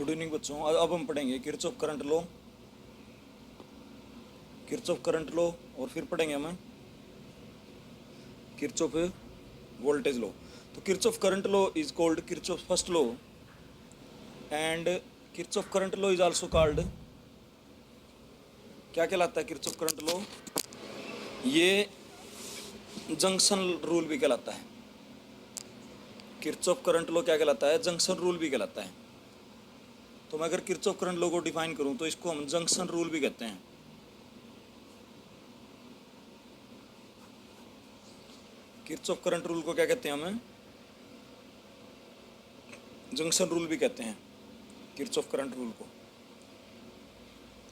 Good evening बच्चों। अब हम पढ़ेंगे Kirchhoff current law, Kirchhoff current law, और फिर पढ़ेंगे हम किरचॉफ वोल्टेज लॉ। तो Kirchhoff current law is called Kirchhoff first law and Kirchhoff current law is also called, क्या कहलाता है किरचॉफ करंट लॉ? ये जंक्शन रूल भी कहलाता है। किरचॉफ करंट लॉ क्या कहलाता है? जंक्शन रूल भी कहलाता है। तो मैं अगर किरचॉफ करंट लॉ को डिफाइन करूं तो इसको हम जंक्शन रूल भी कहते हैं। किरचॉफ करंट रूल को क्या कहते हैं? हमें जंक्शन रूल भी कहते हैं किरचॉफ करंट रूल को।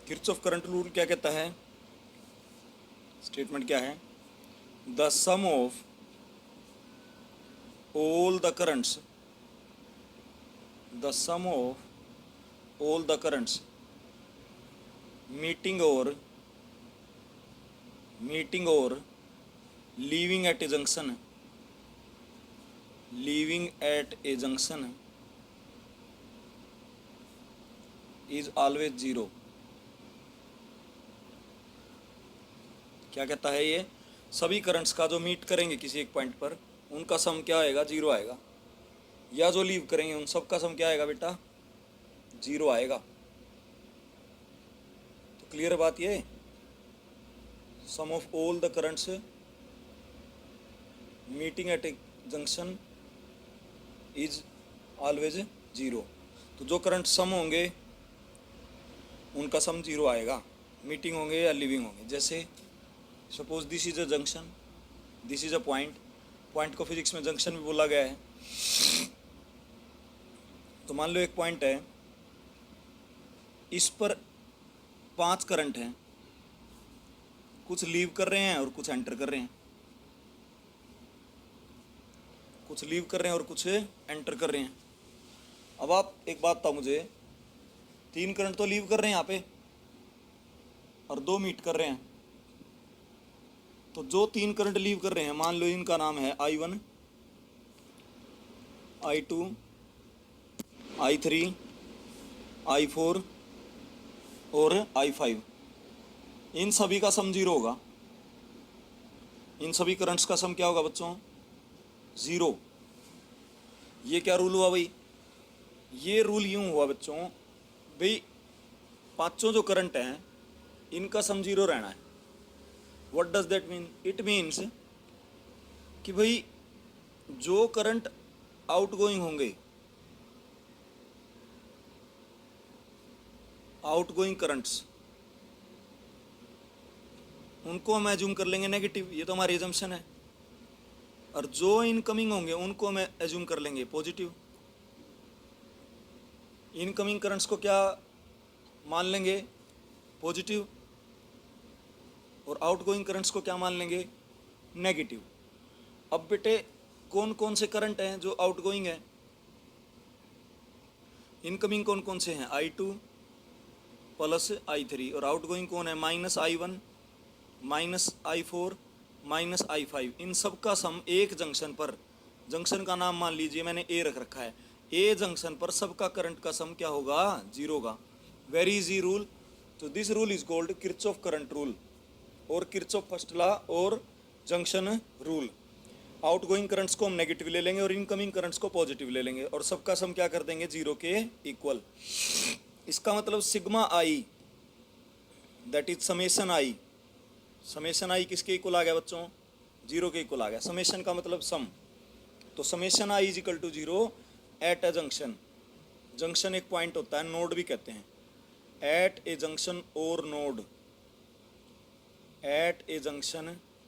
किरचॉफ करंट रूल क्या कहता है? स्टेटमेंट क्या है? The sum of all the currents, the sum of all the currents meeting or leaving at a junction, leaving at a junction is always zero। क्या कहता है ये? सभी करंट्स का जो मीट करेंगे किसी एक पॉइंट पर, उनका सम क्या आएगा? जीरो आएगा। या जो लीव करेंगे उन सब का सम क्या आएगा बेटा? जीरो आएगा। तो क्लियर है बात ये? Sum of all the currents meeting at a junction is always zero. तो जो करंट सम होंगे उनका सम जीरो आएगा, मीटिंग होंगे या लिविंग होंगे। जैसे suppose this is a junction, this is a point. Point को फिजिक्स में जंक्शन भी बोला गया है। तो मान लो एक पॉइंट है, इस पर 5 करंट हैं, कुछ लीव कर रहे हैं और कुछ एंटर कर रहे हैं, कुछ लीव कर रहे हैं और कुछ एंटर कर रहे हैं। अब आप एक बात बताओ मुझे, 3 करंट तो लीव कर रहे हैं यहाँ पे और 2 मीट कर रहे हैं। तो जो 3 करंट लीव कर रहे हैं, मान लो इनका नाम है I1, I2, I3, I4 और I5। इन सभी का सम जीरो होगा। इन सभी करंट्स का सम क्या होगा बच्चों? जीरो। ये क्या रूल हुआ भाई? ये रूल यूं हुआ बच्चों भाई, पांचों जो करंट हैं इनका सम जीरो रहना है। What does that mean? It means कि भाई जो करंट आउटगोइंग होंगे, आउटगोइंग करंट्स, उनको हम एज्यूम कर लेंगे नेगेटिव, ये तो हमारी एजम्पशन है। और जो इनकमिंग होंगे उनको हम एज्यूम कर लेंगे पॉजिटिव। इनकमिंग करंट्स को क्या मान लेंगे? पॉजिटिव। और आउटगोइंग करंट्स को क्या मान लेंगे? नेगेटिव। अब बेटे कौन कौन से करंट हैं जो आउटगोइंग है? इनकमिंग कौन कौन से हैं? I2 plus I3। और आउटगोइंग कौन है? -I1, -I4, -I5। इन सब का सम एक जंक्शन पर, जंक्शन का नाम मान लीजिए मैंने ए रख रखा है, ए जंक्शन पर सबका करंट का सम क्या होगा? जीरो होगा। Very easy rule. तो this rule is called Kirchhoff current rule और किरचॉफ फर्स्ट लॉ और जंक्शन रूल। आउटगोइंग करंट्स को हम नेगेटिव ले लेंगे और इनकमिंग करंट्स को पॉजिटिव ले लेंगे और सबका सम क्या कर देंगे? जीरो के इक्वल। इसका मतलब sigma I, that is summation I. Summation I किसके इक्वल आ गया बच्चों? जीरो के इक्वल आ गया। समेशन का मतलब सम। तो summation I is equal to zero at a junction. Junction एक पॉइंट होता है, नोड भी कहते हैं। एट ए जंक्शन और node, at a junction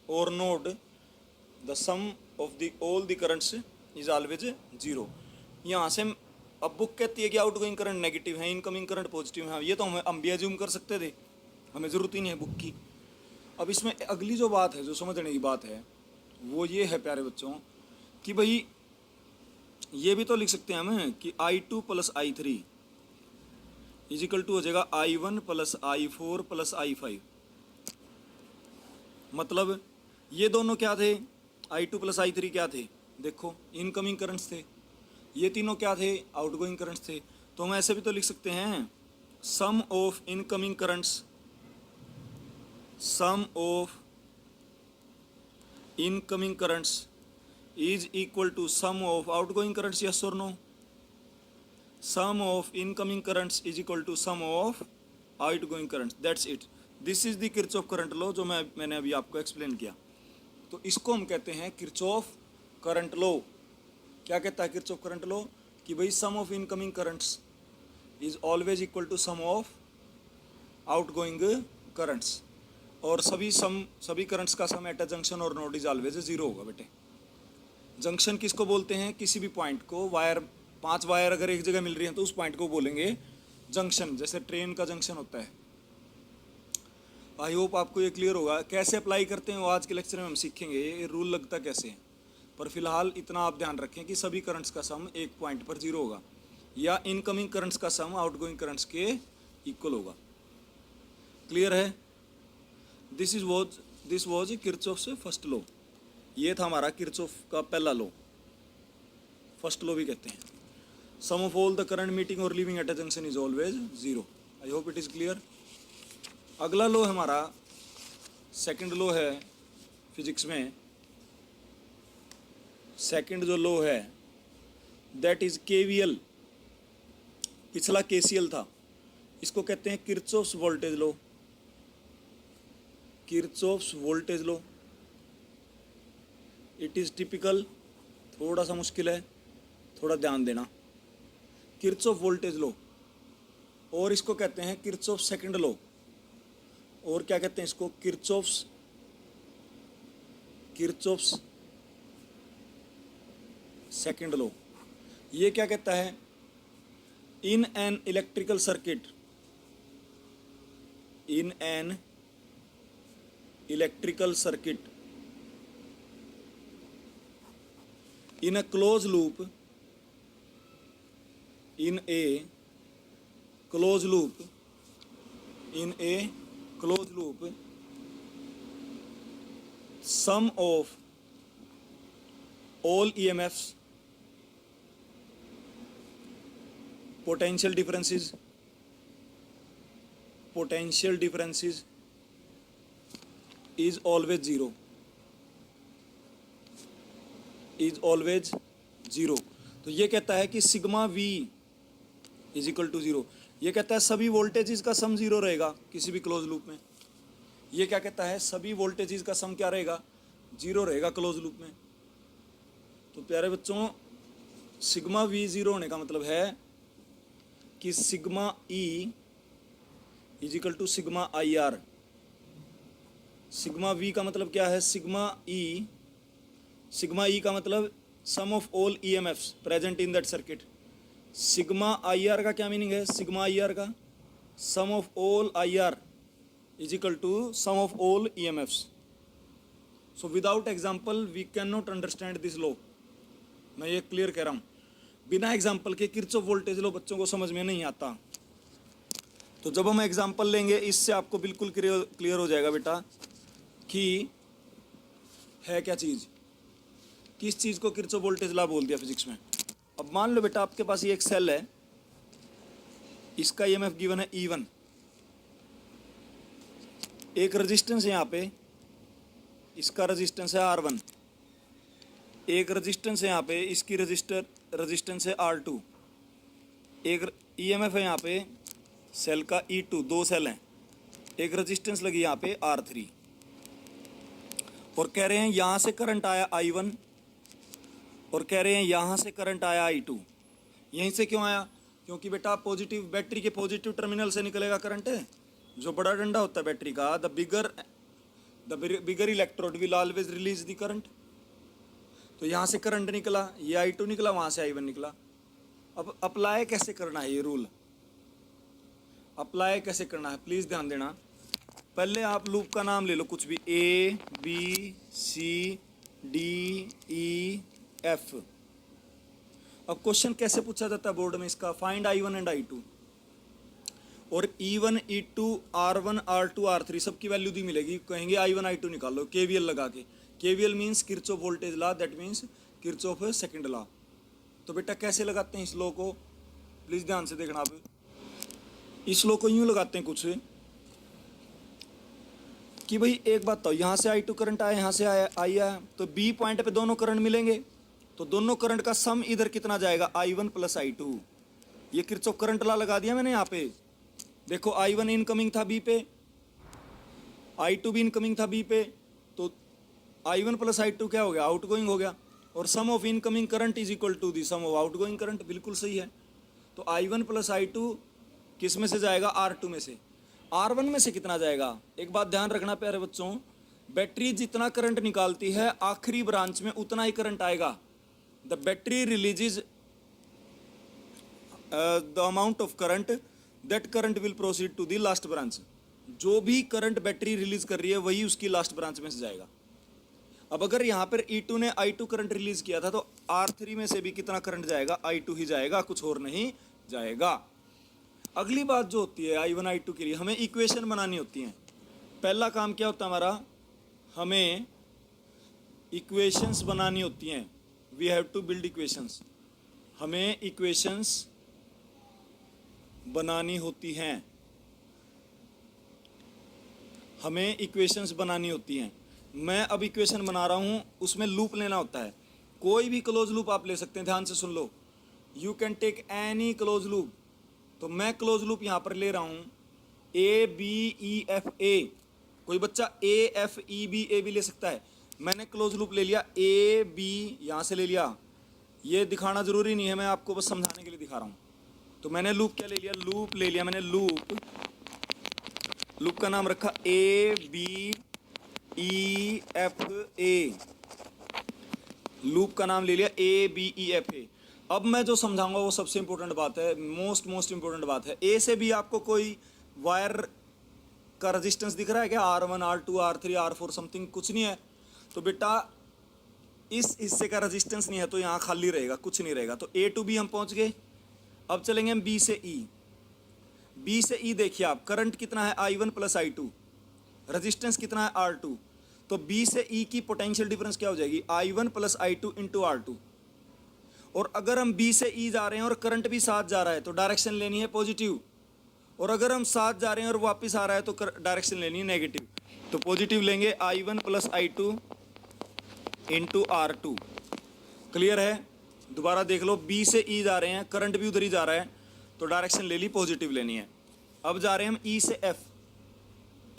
or node the sum of the all the currents is always zero। यहाँ से अब बुक कहती है कि आउटगोइंग करंट नेगेटिव है, इनकमिंग करंट पॉजिटिव है। ये तो हम भी एज्यूम कर सकते थे, हमें ज़रूरत ही नहीं है बुक की। अब इसमें अगली जो बात है, जो समझने की बात है, वो ये है प्यारे बच्चों कि भाई ये भी तो लिख सकते हैं हम कि I2 plus I3 is equal to हो जाएगा I1 plus I4 plus I5। मतलब ये दोनों क्या थे? I2 प्लस I3 क्या थे? देखो इनकमिंग करंट्स थे। ये तीनों क्या थे? आउटगोइंग करंट्स थे। तो हम ऐसे भी तो लिख सकते हैं, sum of incoming currents, sum of incoming currents is equal to sum of outgoing currents, yes और no? Sum of incoming currents is equal to sum of outgoing currents, that's it. This is the Kirchhoff current law जो मैंने अभी आपको explain किया। तो इसको हम कहते हैं किरचॉफ करंट लॉ। क्या कहता है किरचॉफ करंट लॉ? कि भाई sum of incoming currents is always equal to sum of outgoing currents, और सभी करंट्स का सम एट अ जंक्शन और नोड इज ऑलवेज जीरो होगा बेटे। जंक्शन किसको बोलते हैं? किसी भी पॉइंट को, वायर 5 वायर अगर एक जगह मिल रही हैं तो उस पॉइंट को बोलेंगे जंक्शन, जैसे ट्रेन का जंक्शन होता है। आई होप आपको ये क्लियर होगा। कैसे अप्लाई करते हैं वो आज के लेक्चर में हम सीखेंगे, ये रूल लगता कैसे है। पर फिलहाल इतना आप ध्यान रखें कि सभी करंट्स का सम एक पॉइंट पर जीरो होगा, या इनकमिंग करंट्स का सम आउटगोइंग करंट्स के इक्वल होगा। क्लियर है? दिस वॉज किरचॉफ से फर्स्ट लॉ। ये था हमारा किरचॉफ का पहला लॉ, फर्स्ट लॉ भी कहते हैं। Sum of all the current meeting और leaving at a junction is always zero. I hope it is clear. अगला लॉ हमारा सेकंड लॉ है फिजिक्स में। सेकंड जो लॉ है दैट इज केवीएल। पिछला केसीएल था, इसको कहते हैं Kirchhoff's voltage law. Kirchhoff's voltage law, it is typical. थोड़ा सा मुश्किल है, थोड़ा ध्यान देना। किरचॉफ वोल्टेज लॉ, और इसको कहते हैं किरचॉफ सेकंड लॉ, और क्या कहते हैं इसको? Kirchhoff's second law. ये क्या कहता है? In an electrical circuit, in an electrical circuit in a closed loop, in a closed loop, in a closed loop, sum of all EMFs, potential differences is always zero, is always zero. तो ये कहता है कि sigma V is equal to zero. ये कहता है सभी voltages का सम जीरो रहेगा किसी भी क्लोज लूप में। ये क्या कहता है? सभी वोल्टेजेस का सम क्या रहेगा? जीरो रहेगा क्लोज लूप में। तो प्यारे बच्चों, सिग्मा वी जीरो होने का मतलब है कि sigma E is equal to sigma I R. Sigma V का मतलब क्या है? सिग्मा ई का मतलब sum of all EMFs present in that circuit. Sigma I R का क्या मीनिंग है? सिग्मा आई आर का sum of all I R is equal to sum of all EMFs. So without example we can not understand this law. मैं ये clear कह रहा हूँ, बिना एग्जाम्पल के किरचॉफ वोल्टेज लॉ बच्चों को समझ में नहीं आता। तो जब हम एग्जाम्पल लेंगे इससे आपको बिल्कुल क्लियर हो जाएगा बेटा कि है क्या चीज़, किस चीज़ को किरचॉफ वोल्टेज लॉ बोल दिया फिजिक्स में। अब मान लो बेटा आपके पास ये एक सेल है, इसका ईएमएफ गिवन है E1, एक रेजिस्टेंस है यहाँ पे, इसका रेजिस्टेंस है R1, एक रेजिस्टेंस है यहाँ पे, इसकी रेजिस्टेंस है R2, एक ईएमएफ है यहाँ पे सेल का E2, 2 सेल हैं, एक रेजिस्टेंस लगी यहाँ पे R3, और कह रहे हैं यहाँ से करंट आया I1 और कह रहे हैं यहाँ से करंट आया I2। यहीं से क्यों आया? क्योंकि बेटा पॉजिटिव, बैटरी के पॉजिटिव टर्मिनल से निकलेगा करंट है। जो बड़ा डंडा होता है बैटरी का, the bigger electrode will always release the current. तो यहाँ से करंट निकला, ये I2 निकला, वहाँ से I1 निकला। अब अप्लाई कैसे करना है ये रूल? अप्लाई कैसे करना है प्लीज़ ध्यान देना। पहले आप लूप का नाम ले लो, कुछ भी, A B C D E F। अब क्वेश्चन कैसे पूछा जाता है बोर्ड में इसका? फाइंड I1 एंड I2, और E1 E2 R1 R2 R3 सबकी वैल्यू दी मिलेगी। कहेंगे I1 I2 निकालो KVL लगा के। KVL means Kirchhoff voltage law, that means Kirchhoff second law. तो बेटा कैसे लगाते हैं इस लॉ को? प्लीज ध्यान से देखना आप। इस लो को यूं लगाते हैं कुछ कि भाई एक बात तो यहाँ से I2 करंट आया, यहाँ से आया आई आया, तो बी पॉइंट पे दोनों करंट मिलेंगे, तो दोनों करंट का सम इधर कितना जाएगा I1 प्लस I2। ये किरचॉफ करंट लॉ लगा दिया मैंने यहाँ पे। देखो I1 इनकमिंग था बी पे, I2 भी इनकमिंग था बी पे, तो I1 प्लस I2 क्या हो गया, आउटगोइंग हो गया। और sum of incoming current is equal to the sum of outgoing current, बिल्कुल सही है। तो I1 प्लस I2 किस में से जाएगा, R2 में से। R1 में से कितना जाएगा, एक बात ध्यान रखना प्यारे बच्चों, बैटरी जितना करंट निकालती है आखिरी ब्रांच में उतना ही करंट आएगा। The battery releases the amount of current, that current will proceed to the last branch. जो भी करंट बैटरी रिलीज कर रही है वही उसकी लास्ट ब्रांच में से जाएगा। अब अगर यहाँ पर E2 ने I2 करंट रिलीज किया था तो R3 में से भी कितना करंट जाएगा, I2 ही जाएगा, कुछ और नहीं जाएगा। अगली बात जो होती है I1 I2 के लिए हमें इक्वेशन बनानी होती है। पहला काम क्या होता है हमारा, हमें इक्वेशंस बनानी होती हैं। We have to build equations, हमें इक्वेशंस बनानी होती हैं, हमें इक्वेशंस बनानी होती हैं। मैं अब इक्वेशन बना रहा हूँ, उसमें लूप लेना होता है। कोई भी क्लोज लूप आप ले सकते हैं, ध्यान से सुन लो, you can take any close loop. तो मैं क्लोज लूप यहाँ पर ले रहा हूँ ABEFA। कोई बच्चा AFEBA भी ले सकता है। मैंने क्लोज लूप ले लिया AB, यहाँ से ले लिया, ये दिखाना जरूरी नहीं है, मैं आपको बस समझाने के लिए दिखा रहा हूँ। तो मैंने लूप क्या ले लिया, लूप ले लिया मैंने, लूप का नाम रखा ABEFA। लूप का नाम ले लिया ABEFA। अब मैं जो समझाऊंगा वो सबसे इंपॉर्टेंट बात है, मोस्ट इंपॉर्टेंट बात है। ए से भी आपको कोई वायर का रेजिस्टेंस दिख रहा है क्या, R1 R2 R3 R4 something, कुछ नहीं है। तो बेटा इस हिस्से का रेजिस्टेंस नहीं है तो यहाँ खाली रहेगा, कुछ नहीं रहेगा। तो A to B हम पहुंच गए। अब चलेंगे हम B से E। B से E देखिए आप, करंट कितना है I1 प्लस I2, रेजिस्टेंस कितना है R2। तो B से E की पोटेंशियल डिफरेंस क्या हो जाएगी, I1 plus I2 into R2। और अगर हम B से E जा रहे हैं और करंट भी साथ जा रहा है तो डायरेक्शन लेनी है पॉजिटिव, और अगर हम साथ जा रहे हैं और वापस आ रहा है तो डायरेक्शन लेनी है नेगेटिव। तो पॉजिटिव लेंगे I1 plus I2 into R2। Clear है, दोबारा देख लो, B से E जा रहे हैं, करंट भी उधर ही जा रहा है, तो डायरेक्शन ले ली, पॉजिटिव लेनी है। अब जा रहे हैं हम E से F,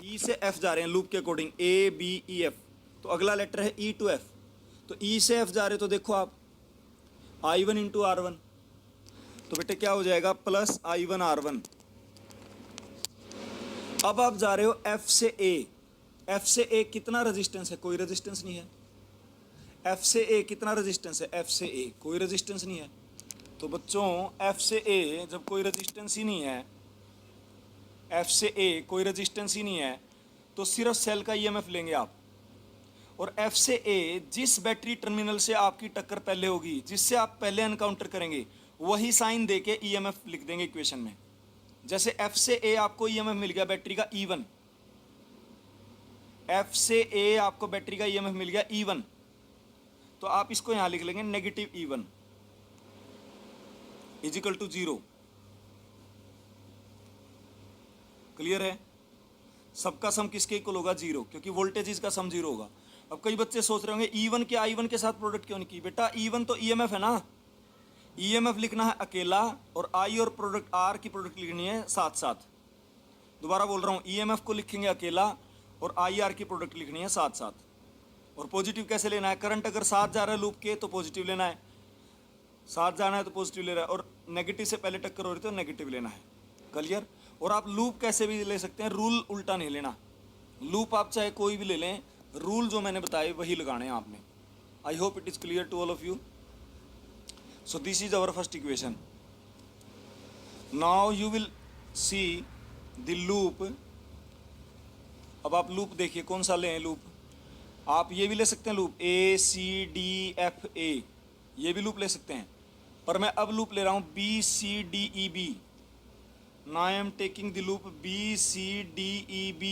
E से F जा रहे हैं लूप के अकॉर्डिंग, ABEF। तो अगला लेटर है E टू F। तो E से F जा रहे हो तो देखो आप I1 इंटू R1, तो बेटे क्या हो जाएगा, प्लस I1 R1। अब आप जा रहे हो F से A, F से A कितना रेजिस्टेंस है, कोई रेजिस्टेंस नहीं है। F से A कितना रेजिस्टेंस है, F से A कोई रेजिस्टेंस नहीं है। तो बच्चों F से A जब कोई रेजिस्टेंस ही नहीं है, F से A कोई रेजिस्टेंस ही नहीं है, तो सिर्फ सेल का EMF लेंगे आप। और F से A जिस बैटरी टर्मिनल से आपकी टक्कर पहले होगी, जिससे आप पहले एनकाउंटर करेंगे, वही साइन देके EMF लिख देंगे इक्वेशन में। जैसे F से A आपको EMF मिल गया बैटरी का E1, F से A आपको बैटरी का EMF मिल गया E1, तो आप इसको यहां लिख लेंगे negative E1 is equal to 0। Clear है, सबका सम किसके इक्वल होगा, 0, क्योंकि वोल्टेज का सम 0 होगा। अब कई बच्चे सोच रहे होंगे E1 के I1 के साथ प्रोडक्ट क्यों नहीं की, बेटा E1 तो EMF है ना, EMF लिखना है अकेला और I और प्रोडक्ट R की प्रोडक्ट लिखनी है साथ साथ। दोबारा बोल रहा हूँ, EMF को लिखेंगे अकेला और IR की प्रोडक्ट लिखनी है साथ साथ। और पॉजिटिव कैसे लेना है, करंट अगर साथ जा रहा है लूप के तो पॉजिटिव लेना है, साथ जाना है तो पॉजिटिव ले रहा है, और नेगेटिव से पहले टक्कर हो रही तो नेगेटिव लेना है। क्लियर। और आप लूप कैसे भी ले सकते हैं, रूल उल्टा नहीं लेना। लूप आप चाहे कोई भी ले लें, रूल जो मैंने बताए वही लगाने हैं आपने। I hope it is clear to all of you. So this is our first equation. Now you will see the loop. अब आप लूप देखिए कौन सा लें लूप, आप ये भी ले सकते हैं लूप ACDFA, ये भी लूप ले सकते हैं, पर मैं अब लूप ले रहा हूँ BCDEB। Now I am taking the loop BCDEB।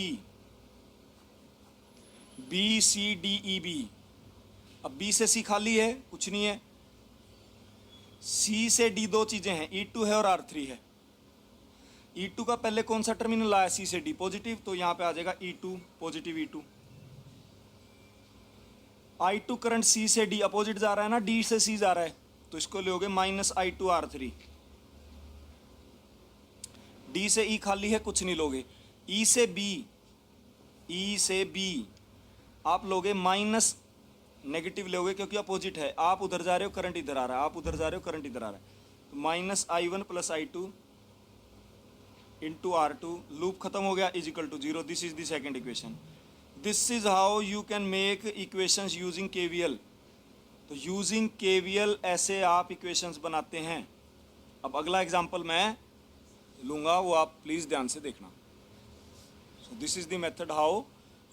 अब B से C खाली है, कुछ नहीं है, सी से डी दो चीजें हैं, E2 है और R3 है। E2 का पहले कौन सा टर्मिनल आया सी से डी पॉजिटिव, तो यहां पे आ जाएगा E2 positive E2। I2 current C से डी अपोजिट जा रहा है ना, डी से सी जा रहा है, तो इसको लोगे -I2R3। डी से ई खाली है, कुछ नहीं लोगे। ई से बी आप लोगे माइनस नेगेटिव लोगे क्योंकि अपोजिट है, आप उधर जा रहे हो करंट इधर आ रहा है, आप उधर जा रहे हो करंट इधर आ रहा है, तो -I1 + I2 into R2, loop खत्म हो गया, is equal to 0। This is the second equation. This is how you can make equations using KVL। तो यूजिंग KVL ऐसे आप इक्वेशंस बनाते हैं। अब अगला एग्जांपल मैं लूंगा, वो आप प्लीज ध्यान से देखना। सो this is the method how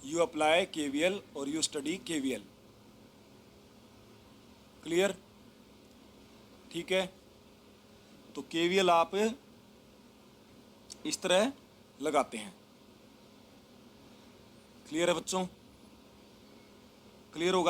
you apply KVL और यू स्टडी KVL। क्लियर? ठीक है, तो KVL आप इस तरह लगाते हैं। क्लियर है बच्चों? क्लियर होगा?